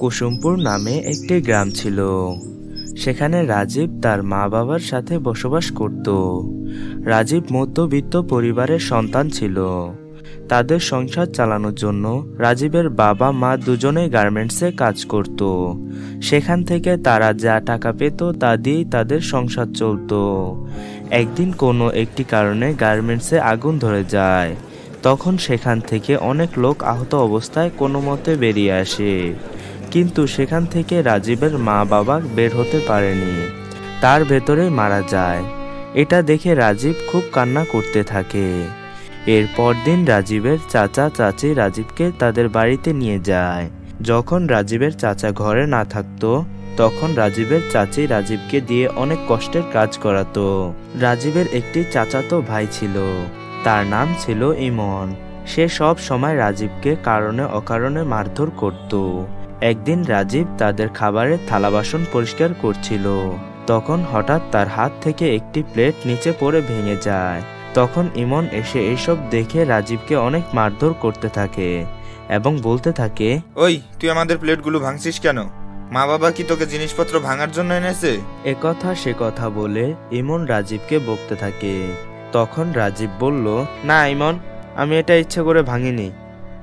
কুসুমপুর নামে একটি গ্রাম ছিল। সেখানে রাজীব তার মা বাবার সাথে বসবাস করত। রাজীব মধ্যবিত্ত পরিবারের সন্তান ছিল। তাদের সংসার চালানোর জন্য রাজীবের বাবা মা দুজনেই গার্মেন্টসে কাজ করত। সেখান থেকে তারা যা টাকা পেত তা দিয়েই তাদের সংসার চলত। একদিন কোনো একটি কারণে গার্মেন্টসে আগুন ধরে যায়। তখন সেখান থেকে অনেক লোক আহত অবস্থায় কোনো মতে বেরিয়ে আসে, কিন্তু সেখান থেকে রাজীবের মা বাবা বের হতে পারেনি, তার ভেতরেই মারা যায়। এটা দেখে রাজীব খুব কান্না করতে থাকে। এর পরদিন রাজীবের চাচা চাচি রাজীবকে তাদের বাড়িতে নিয়ে যায়। যখন রাজীবের চাচা ঘরে না থাকতো তখন রাজীবের চাচি রাজীবকে দিয়ে অনেক কষ্টের কাজ করাতো। রাজীবের একটি চাচাতো ভাই ছিল, তার নাম ছিল ইমন। সে সব সময় রাজীবকে কারণে অকারণে মারধর করত। একদিন রাজীব তাদের খাবারের থালা বাসন পরিষ্কার করছিল, তখন হঠাৎ তার হাত থেকে একটি প্লেট নিচে পড়ে ভেঙে যায়। তখন ইমন এসে এসব দেখে রাজীবকে অনেক মারধর করতে থাকে এবং বলতে থাকে, ওই তুই আমাদের প্লেটগুলো ভাঙছিস কেন? মা বাবা কি তোকে জিনিসপত্র ভাঙার জন্য এনেছে? একথা সে কথা বলে ইমন রাজীবকে বকতে থাকে। তখন রাজীব বলল, না ইমন, আমি এটা ইচ্ছে করে ভাঙিনি,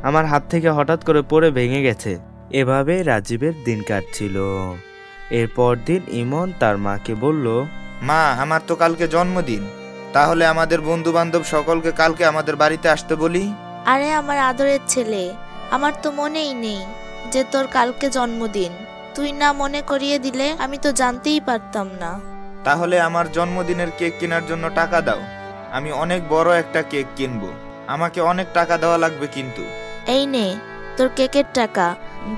আমার হাত থেকে হঠাৎ করে পড়ে ভেঙে গেছে। এভাবে রাজীবের দিন কাটছিল। এরপর দিন ইমন তার মাকে বলল, মা, আমার তো কালকে জন্মদিন, তাহলে আমাদের বন্ধু বান্ধব সকলকে কালকে আমাদের বাড়িতে আসতে বলি। আরে আমার আদরের ছেলে, আমার তো মনেই নেই যে তোর কালকে জন্মদিন। তুই না মনে করিয়ে দিলে আমি তো জানতেই পারতাম না। তাহলে আমার জন্মদিনের কেক কেনার জন্য টাকা দাও, আমি অনেক বড় একটা কেক কিনবো। আমাকে অনেক টাকা দেওয়া লাগবে কিন্তু। এই নে তোর কেকের টাকা,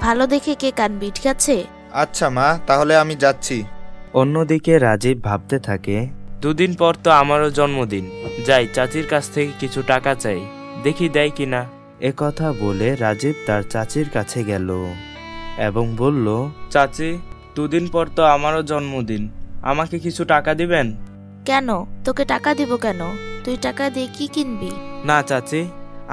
ভালো দেখে কেক আনবি, ঠিক আছে? আচ্ছা মা, তাহলে আমি যাচ্ছি। অন্যদিকে রাজীব ভাবতে থাকে, দুদিন পর তো আমারও জন্মদিন, যাই চাচির কাছ থেকে কিছু টাকা চাই, দেখি দেয় কিনা। একথা বলে রাজীব তার চাচির কাছে গেল এবং বলল, চাচি, দুদিন পর তো আমারও জন্মদিন, আমাকে কিছু টাকা দিবেন? কেন, তোকে টাকা দিব কেন? তুই টাকা দিয়ে কি কিনবি? না চাচি,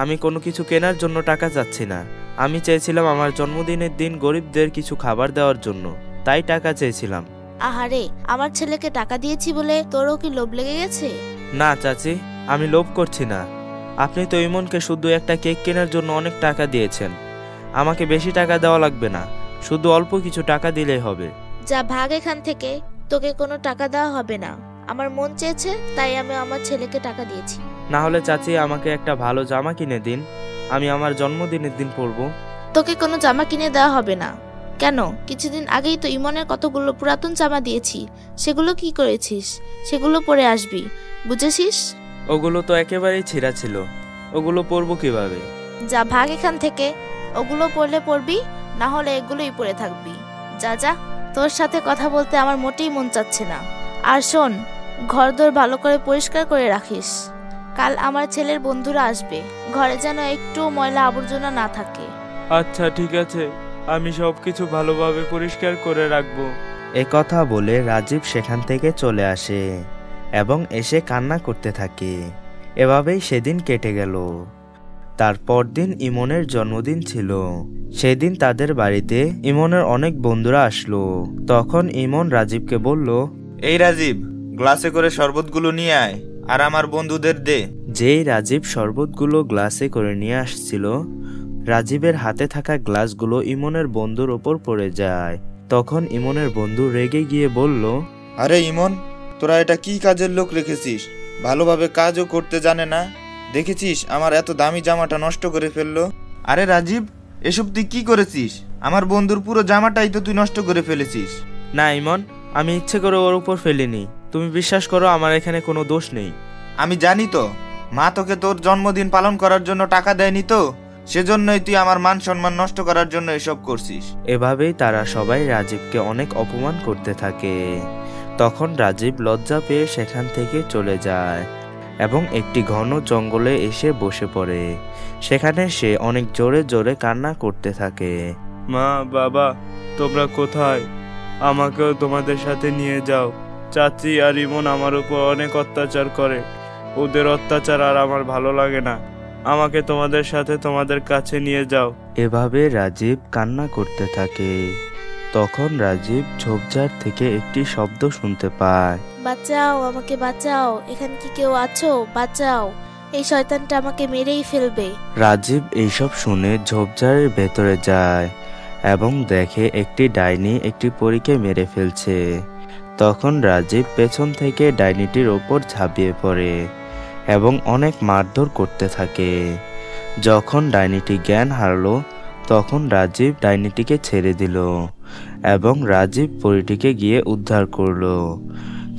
আমি কোনো কিছু কেনার জন্য টাকা চাচ্ছি না। আমি চেয়েছিলাম আমার জন্মদিনের দিন গরিবদের কিছু খাবার দেওয়ার জন্য, তাই টাকা চেয়েছিলাম। আহারে, আমার ছেলেকে টাকা দিয়েছি বলে তোরও কি লোভ লেগে গেছে? না চাচি, আমি লোভ করছি না। আপনি তো ইমনকে শুধু একটা কেক কেনার জন্য অনেক টাকা দিয়েছেন, আমাকে বেশি টাকা দেওয়া লাগবে না, শুধু অল্প কিছু টাকা দিলেই হবে। যা ভাগ এখান থেকে, তোকে কোনো টাকা দেওয়া হবে না। আমার মন চেয়েছে তাই আমি আমার ছেলেকে টাকা দিয়েছি। না হলে চাচি আমাকে একটা ভালো জামা কিনে দিন, আমি আমার জন্মদিনের দিন পরবো। তোকে কোনো জামা কিনে দেওয়া হবে না। কেন, কিছুদিন আগেই তো ইমনের কতগুলো পুরাতন জামা দিয়েছি, সেগুলো কি করেছিস? সেগুলো পরে আসবি, বুঝেছিস? ওগুলো তো একেবারেই ছেঁড়া ছিল, ওগুলো পরবো কিভাবে? যা ভাগ এখান থেকে, ওগুলো পরলে পরবি, না হলে এগুলোই পরে থাকবি। যা যা, তোর সাথে কথা বলতে আমার মোটেই মন চাচ্ছে না। আর শোন, ঘরদোর ভালো করে পরিষ্কার করে রাখিস। কাল আমার ছেলের বন্ধুরা আসবে, ঘরে যেন একটু ময়লা আবর্জনা না থাকে। আচ্ছা ঠিক আছে, আমি সবকিছু ভালোভাবে পরিষ্কার করে রাখবো। একথা বলে রাজীব সেখান থেকে চলে আসে এবং এসে কান্না করতে থাকে। এভাবেই সেদিন কেটে গেল। তারপর দিন ইমনের জন্মদিন ছিল। সেদিন তাদের বাড়িতে ইমনের অনেক বন্ধুরা আসলো। তখন ইমন রাজীবকে বলল, এই রাজীব, গ্লাসে করে শরবতগুলো নিয়ে আয় আর আমার বন্ধুদের দে। যেই রাজীব শরবতগুলো গ্লাসে করে নিয়ে আসছিল, রাজীবের হাতে থাকা গ্লাসগুলো ইমনের বন্ধুর ওপর পড়ে যায়। তখন ইমনের বন্ধু রেগে গিয়ে বলল, আরে ইমন, তোরা এটা কি কাজের লোক রেখেছিস? ভালোভাবে কাজও করতে জানে না, দেখেছিস আমার এত দামি জামাটা নষ্ট করে ফেললো। আরে রাজীব, এসব তুই কি করেছিস? আমার বন্ধুর পুরো জামাটাই তো তুই নষ্ট করে ফেলেছিস। না ইমন, আমি ইচ্ছে করে ওর উপর ফেলিনি, তুমি বিশ্বাস করো আমার এখানে কোনো দোষ নেই। আমি জানি তো, মা তোকে তোর জন্মদিন পালন করার জন্য টাকা দেয়নি তো, সেজন্যই তুই আমার মান সম্মান নষ্ট করার জন্য এসব করছিস। এভাবেই তারা সবাই রাজীবকে অনেক অপমান করতে থাকে। তখন রাজীব লজ্জা পেয়ে সেখান থেকে চলে যায় এবং একটি ঘন জঙ্গলে এসে বসে পড়ে। সেখানে সে অনেক জোরে জোরে কান্না করতে থাকে। মা, বাবা, তোমরা কোথায়? আমাকেও তোমাদের সাথে নিয়ে যাও। চাচি আর ইমন আমার উপর অনেক অত্যাচার করে, ওদের অত্যাচার আর আমার ভালো লাগে না, আমাকে তোমাদের সাথে তোমাদের কাছে নিয়ে যাও। এভাবে রাজীব কান্না করতে থাকে। তখন রাজীব ঝোপঝাড় থেকে একটি শব্দ শুনতে পায়। বাঁচাও, আমাকে বাঁচাও, এখানে কি কেউ আছো? বাঁচাও, এই শয়তানটা আমাকে মেরেই ফেলবে। রাজীব এইসব শুনে ঝোপঝাড়ের ভেতরে যায় এবং দেখে একটি ডাইনি একটি পরীকে মেরে ফেলছে। তখন রাজীব পেছন থেকে ডাইনিটির ওপর ঝাঁপিয়ে পড়ে এবং অনেক মারধর করতে থাকে। যখন ডাইনিটি জ্ঞান হারলো তখন রাজীব ডাইনিটিকে ছেড়ে দিল এবং রাজীব পরীটিকে গিয়ে উদ্ধার করলো।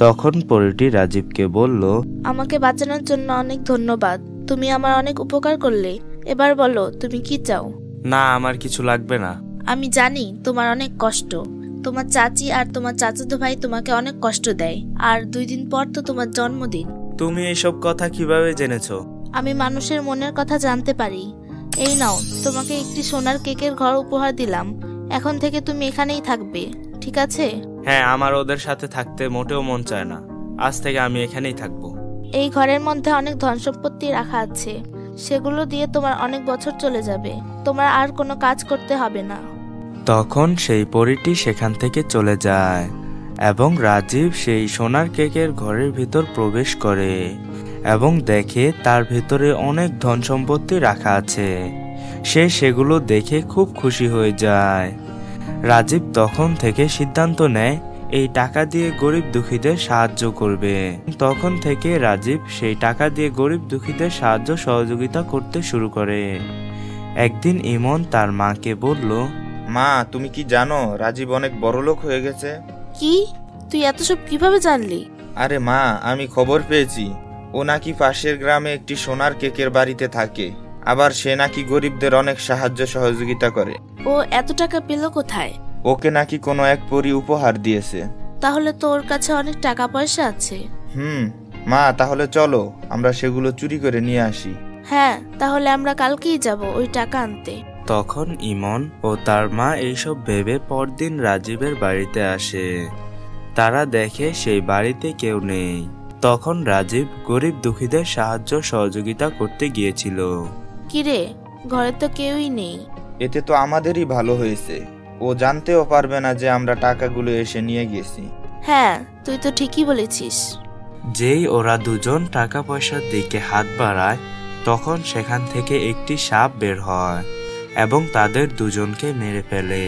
তখন পরীটি রাজীবকে বলল, আমাকে বাঁচানোর জন্য অনেক ধন্যবাদ, তুমি আমার অনেক উপকার করলে। এবার বলো তুমি কি চাও? না, আমার কিছু লাগবে না। আমি জানি তোমার অনেক কষ্ট, তোমার চাচি আর তোমার চাচাতো ভাই তোমাকে অনেক কষ্ট দেয়, আর 2 দিন পর তো তোমার জন্মদিন। তুমি এইসব কথা কিভাবে জেনেছো? আমি মানুষের মনের কথা জানতে পারি। এই নাও, তোমাকে একটি সোনার কেকের ঘর উপহার দিলাম। এখন থেকে তুমি এখানেই থাকবে, ঠিক আছে? হ্যাঁ, আমার ওদের সাথে থাকতে মোটেও মন চায় না। আজ থেকে আমি এখানেই থাকবো। এই ঘরের মধ্যে অনেক ধন সম্পত্তি রাখা আছে, সেগুলো দিয়ে তোমার অনেক বছর চলে যাবে, তোমার আর কোনো কাজ করতে হবে না। তখন সেই পরীটি সেখান থেকে চলে যায় এবং রাজীব সেই সোনার কেকের ঘরের ভিতর প্রবেশ করে এবং দেখে তার ভিতরে অনেক ধন সম্পত্তি রাখা আছে। সে সেগুলো দেখে খুব খুশি হয়ে যায়। রাজীব তখন থেকে সিদ্ধান্ত নেয় এই টাকা দিয়ে গরিব দুঃখীদের সাহায্য করবে। তখন থেকে রাজীব সেই টাকা দিয়ে গরিব দুঃখীদের সাহায্য সহযোগিতা করতে শুরু করে। একদিন ইমন তার মাকে বলল, মা, তুমি কি জানো রাজীব অনেক বড়লোক হয়ে গেছে? কি? তুই এত সব কিভাবে জানলি? আরে মা, আমি খবর পেয়েছি ও নাকি পাশের গ্রামে একটি সোনার কেকের বাড়িতে থাকে, আবার সে নাকি গরিবদের অনেক সাহায্য সহযোগিতা করে। ও এত টাকা পেল কোথায়? ওকে নাকি কোনো এক পরী উপহার দিয়েছে। তাহলে তো ওর কাছে অনেক টাকা পয়সা আছে। মা, তাহলে চলো আমরা সেগুলো চুরি করে নিয়ে আসি। হ্যাঁ, তাহলে আমরা কালকেই যাব ওই টাকা আনতে। তখন ইমন ও তার মা এইসব ভেবে পরদিন রাজীবের বাড়িতে আসে। তারা দেখে সেই বাড়িতে কেউ নেই। তখন রাজীব গরিব দুঃখীদের সাহায্য সহযোগিতা করতে গিয়েছিল। কিরে, ঘরে তো কেউই নেই। এতে তো আমাদেরই ভালো হয়েছে, ও জানতেও পারবে না যে আমরা টাকাগুলো এসে নিয়ে গেছি। হ্যাঁ, তুই তো ঠিকই বলেছিস। যেই ওরা দুজন টাকা পয়সার দিকে হাত বাড়ায় তখন সেখান থেকে একটি সাপ বের হয় এবং তাদের দুজনকে মেরে ফেলে।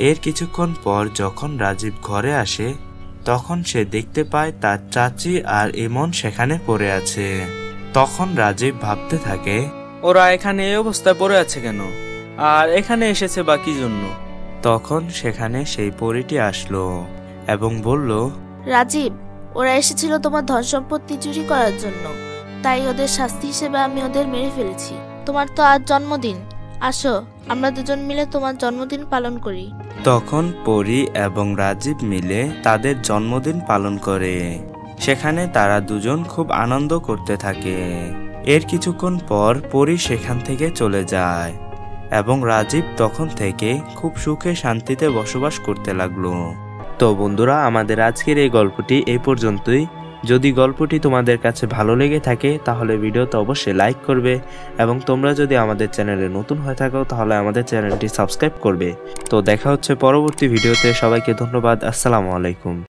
এর কিছুক্ষণ পর যখন রাজীব ঘরে আসে তখন সে দেখতে পায় তার চাচি আর ইমন সেখানে পড়ে আছে। তখন রাজীব ভাবতে থাকে, ওরা এখানে এই অবস্থায় পড়ে আছে কেন, আর এখানে এসেছে বা কি জন্য? তখন সেখানে সেই পরীটি আসলো এবং বলল, রাজীব, ওরা এসেছিল তোমার ধন সম্পত্তি চুরি করার জন্য, তাই ওদের শাস্তি হিসেবে আমি ওদের মেরে ফেলেছি। তোমার তো আজ জন্মদিন, আসো আমরা দুজন মিলে তোমার জন্মদিন পালন করি। তখন পরী এবং রাজীব মিলে তাদের জন্মদিন পালন করে। সেখানে তারা দুজন খুব আনন্দ করতে থাকে। এর কিছুক্ষণ পর পরী সেখান থেকে চলে যায় এবং রাজীব তখন থেকে খুব সুখে শান্তিতে বসবাস করতে লাগলো। তো বন্ধুরা, আমাদের আজকের এই গল্পটি এই পর্যন্তই। যদি গল্পটি তোমাদের কাছে ভালো লেগে থাকে তাহলে ভিডিওতে অবশ্যই লাইক করবে এবং তোমরা যদি আমাদের চ্যানেলে নতুন হয়ে থাকো তাহলে আমাদের চ্যানেলটি সাবস্ক্রাইব করবে। তো দেখা হচ্ছে পরবর্তী ভিডিওতে। সবাইকে ধন্যবাদ। আসসালামু আলাইকুম।